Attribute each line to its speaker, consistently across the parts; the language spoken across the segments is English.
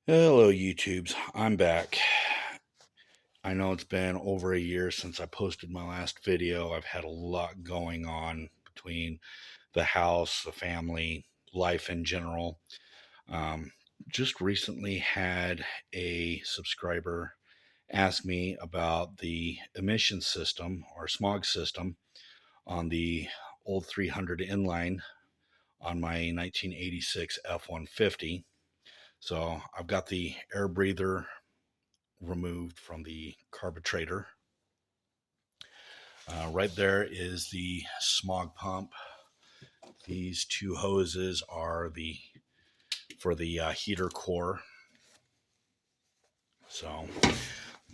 Speaker 1: Hello, YouTubes. I'm back. I know it's been over a year since I posted my last video. I've had a lot going on between the house, the family, life in general. Um, just recently had a subscriber ask me about the emission system or smog system on the old 300 inline on my 1986 F-150. So I've got the air breather removed from the carburetor. Right there is the smog pump. These two hoses are for the heater core. So let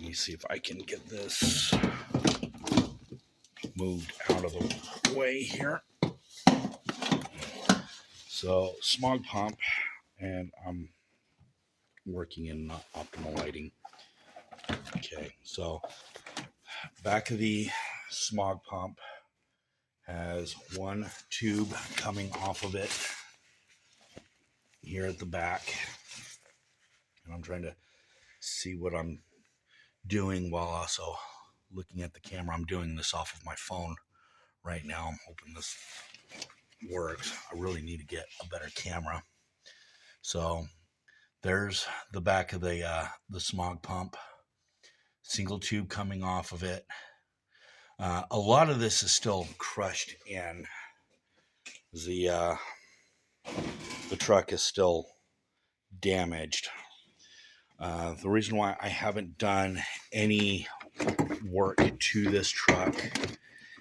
Speaker 1: me see if I can get this moved out of the way here. So smog pump, and I'm working in optimal lighting. Okay, so back of the smog pump has one tube coming off of it here at the back, and I'm trying to see what I'm doing while also looking at the camera. I'm doing this off of my phone right now. I'm hoping this works. I really need to get a better camera. So there's the back of the smog pump, single tube coming off of it. A lot of this is still crushed in. The truck is still damaged. The reason why I haven't done any work to this truck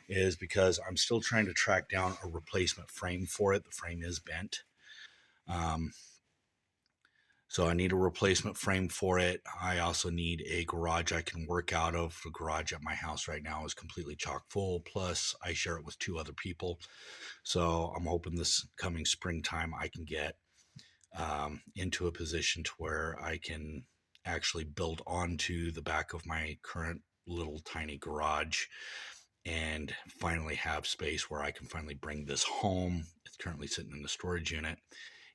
Speaker 1: is because I'm still trying to track down a replacement frame for it. The frame is bent. So I need a replacement frame for it. I also need a garage I can work out of. The garage at my house right now is completely chock full. Plus, I share it with two other people. So I'm hoping this coming springtime I can get into a position to where I can actually build onto the back of my current little tiny garage and finally have space where I can finally bring this home. It's currently sitting in the storage unit,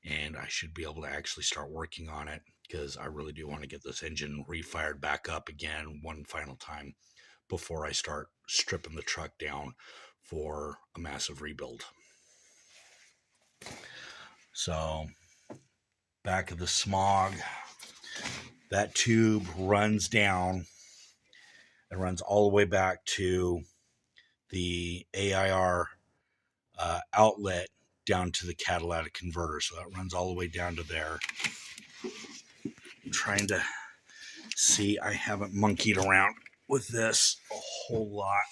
Speaker 1: and I should be able to actually start working on it because I really do want to get this engine refired back up again one final time before I start stripping the truck down for a massive rebuild. So back of the smog, that tube runs down and runs all the way back to the AIR outlet down to the catalytic converter. So that runs all the way down to there. I'm trying to see, I haven't monkeyed around with this a whole lot.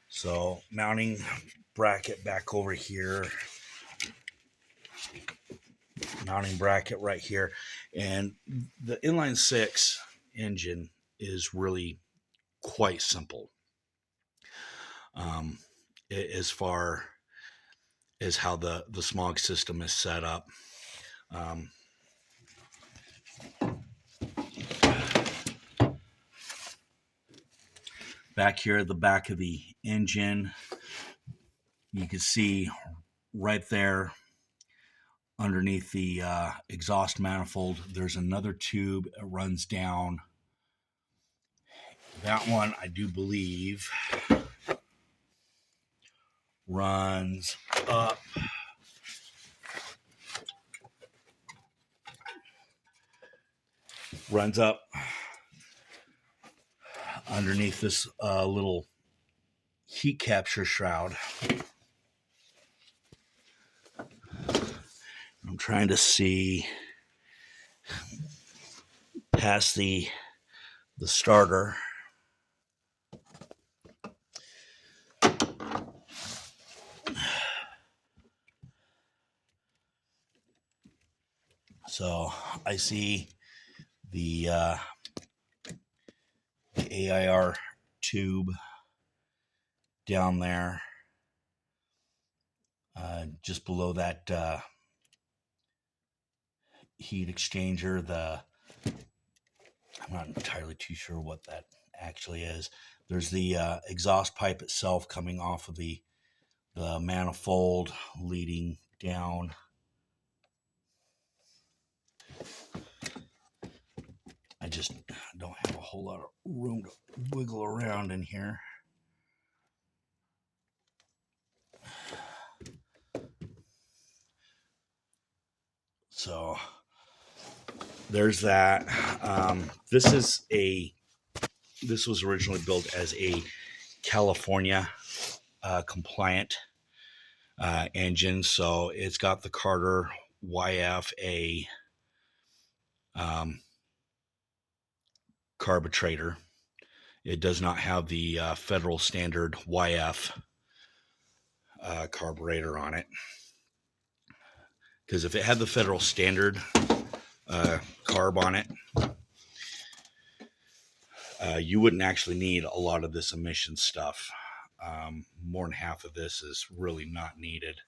Speaker 1: So mounting bracket back over here, mounting bracket right here, and the inline 6 engine is really quite simple as far as how the smog system is set up. Back here at the back of the engine, you can see right there underneath the exhaust manifold, there's another tube that runs down. That one, I do believe, runs up underneath this little heat capture shroud. I'm trying to see past the starter. So I see the AIR tube down there, just below that heat exchanger. I'm not entirely too sure what that actually is. There's the exhaust pipe itself coming off of the the manifold leading down. I just don't have a whole lot of room to wiggle around in here. So there's that. This was originally built as a California compliant engine, so it's got the Carter YFA carburetor. It does not have the federal standard YF carburetor on it, because if it had the federal standard carb on it, you wouldn't actually need a lot of this emission stuff. More than half of this is really not needed.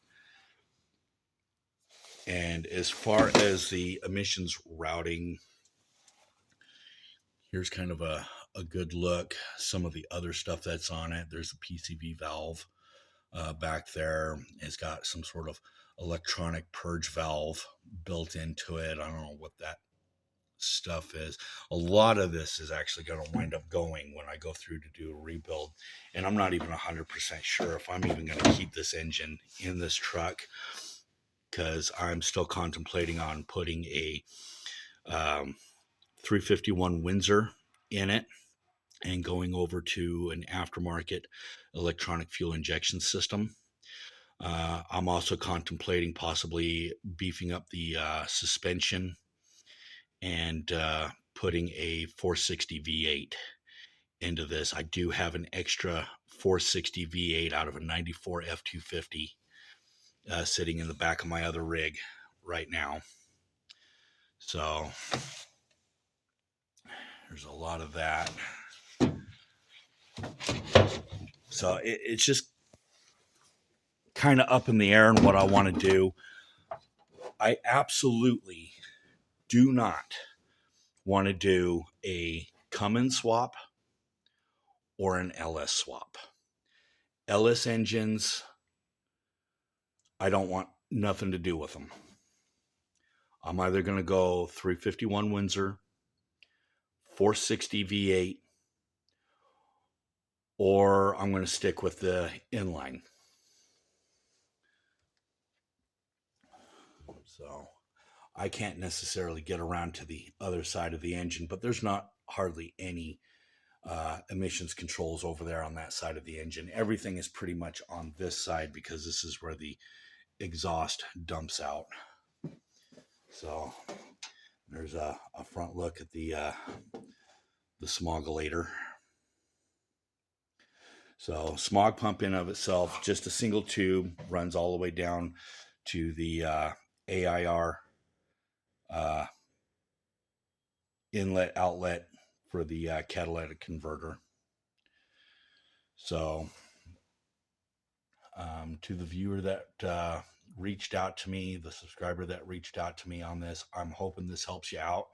Speaker 1: And as far as the emissions routing, here's kind of a good look. Some of the other stuff that's on it. There's a PCV valve back there. It's got some sort of electronic purge valve built into it. I don't know what that stuff is. A lot of this is actually going to wind up going when I go through to do a rebuild, and I'm not even 100% sure if I'm even going to keep this engine in this truck, because I'm still contemplating on putting a 351 Windsor in it and going over to an aftermarket electronic fuel injection system. I'm also contemplating possibly beefing up the suspension and putting a 460 V8 into this. I do have an extra 460 V8 out of a 94 F-250 sitting in the back of my other rig right now. So there's a lot of that. So it's just kind of up in the air on what I want to do. I absolutely do not want to do a Cummins swap or an LS swap. LS engines, I don't want nothing to do with them. I'm either going to go 351 Windsor, 460 V8, or I'm going to stick with the inline. So I can't necessarily get around to the other side of the engine, but there's not hardly any emissions controls over there on that side of the engine. Everything is pretty much on this side because this is where the exhaust dumps out. So there's a front look at the smogulator. So smog pump in of itself, just a single tube, runs all the way down to the AIR inlet outlet for the catalytic converter. So to the viewer that reached out to me, the subscriber that reached out to me on this, I'm hoping this helps you out.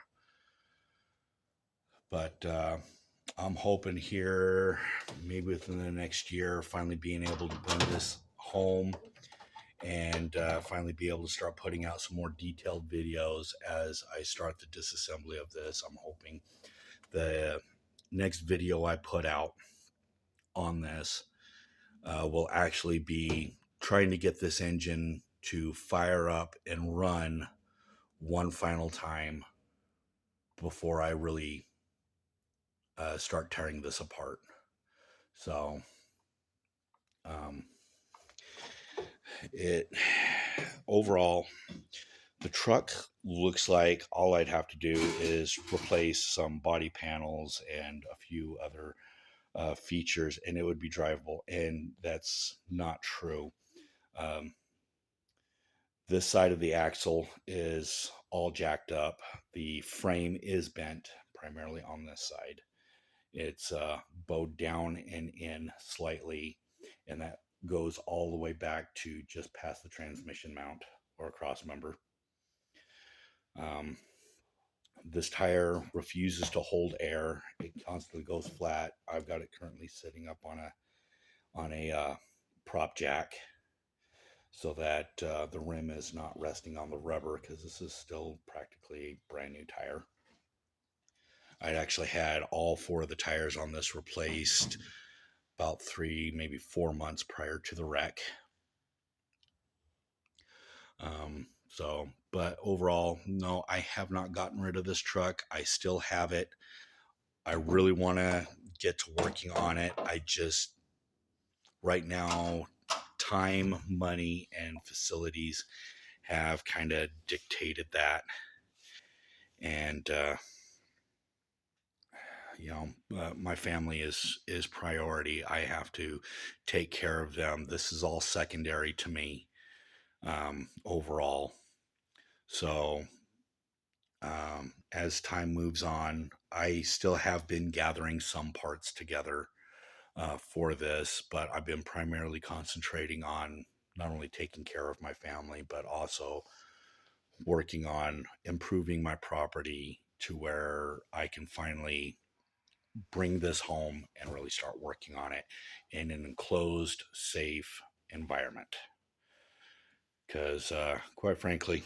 Speaker 1: But I'm hoping here, maybe within the next year, finally being able to bring this home and finally be able to start putting out some more detailed videos as I start the disassembly of this. I'm hoping the next video I put out on this will actually be trying to get this engine to fire up and run one final time before I really start tearing this apart. So it overall, the truck looks like all I'd have to do is replace some body panels and a few other features, and it would be drivable. And that's not true. This side of the axle is all jacked up. The frame is bent, primarily on this side. It's bowed down and in slightly, and that goes all the way back to just past the transmission mount or cross member. This tire refuses to hold air. It constantly goes flat. I've got it currently sitting up on a prop jack, so that the rim is not resting on the rubber, because this is still practically a brand new tire. I'd actually had all 4 of the tires on this replaced about 3, maybe 4 months prior to the wreck. But overall, no, I have not gotten rid of this truck. I still have it. I really want to get to working on it. I just, right now, time, money, and facilities have kind of dictated that. And, my family is priority. I have to take care of them. This is all secondary to me, overall. So, as time moves on, I still have been gathering some parts together for this, but I've been primarily concentrating on not only taking care of my family, but also working on improving my property to where I can finally bring this home and really start working on it in an enclosed, safe environment. Because, quite frankly,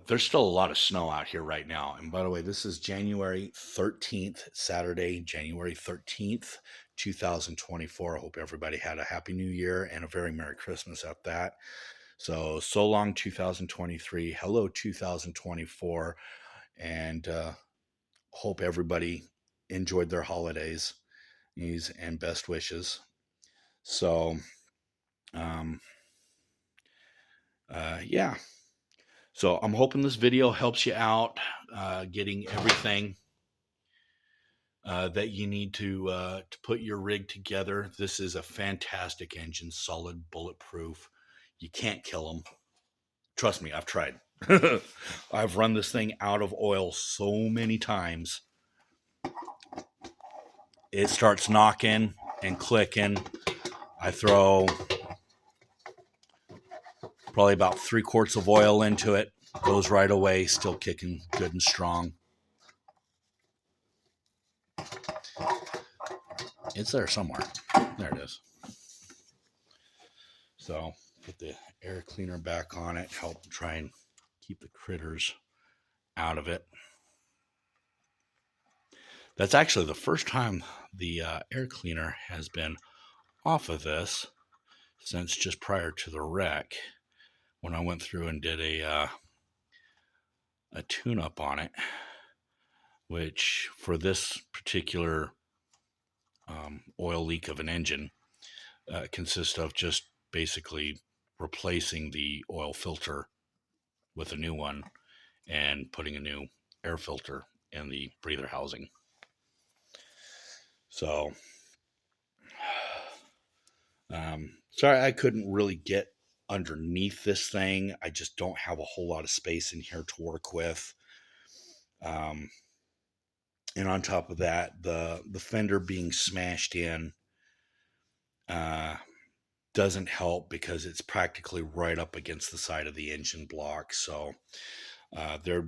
Speaker 1: there's still a lot of snow out here right now. And by the way, this is January 13th, Saturday, January 13th, 2024. I hope everybody had a happy new year and a very Merry Christmas at that. So long 2023. Hello 2024. And hope everybody enjoyed their holidays and best wishes. So, yeah. So I'm hoping this video helps you out, getting everything that you need to put your rig together. This is a fantastic engine, solid, bulletproof. You can't kill them. Trust me, I've tried. I've run this thing out of oil so many times. It starts knocking and clicking. I throw probably about 3 quarts of oil into it. Goes right away, still kicking good and strong. It's there somewhere. There it is. So put the air cleaner back on it, help try and keep the critters out of it. That's actually the first time the air cleaner has been off of this since just prior to the wreck, when I went through and did a tune-up on it, which for this particular oil leak of an engine consists of just basically replacing the oil filter with a new one and putting a new air filter in the breather housing. So, sorry I couldn't really get underneath this thing. I just don't have a whole lot of space in here to work with. And on top of that, the fender being smashed in doesn't help, because it's practically right up against the side of the engine block. So there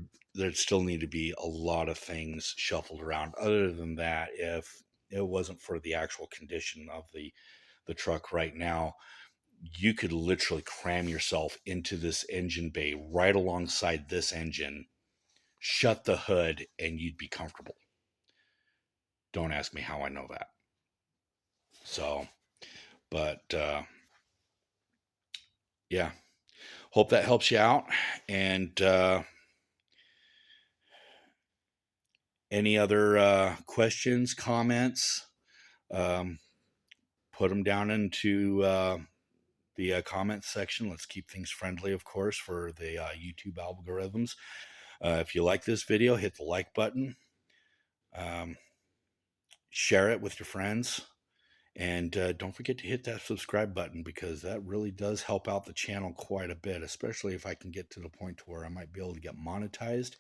Speaker 1: still need to be a lot of things shuffled around. Other than that, if it wasn't for the actual condition of the truck right now, you could literally cram yourself into this engine bay right alongside this engine, shut the hood, and you'd be comfortable. Don't ask me how I know that. So, but yeah, hope that helps you out. And any other questions, comments, put them down into the comments section. Let's keep things friendly, of course, for the YouTube algorithms. If you like this video, hit the like button. Share it with your friends. And don't forget to hit that subscribe button, because that really does help out the channel quite a bit, especially if I can get to the point to where I might be able to get monetized.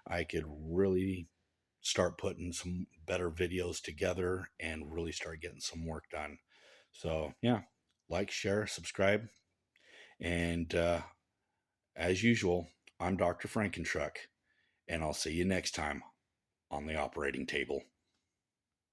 Speaker 1: I could really start putting some better videos together and really start getting some work done. So yeah, like, share, subscribe. And as usual, I'm Dr. Frankentruck, and I'll see you next time on the operating table.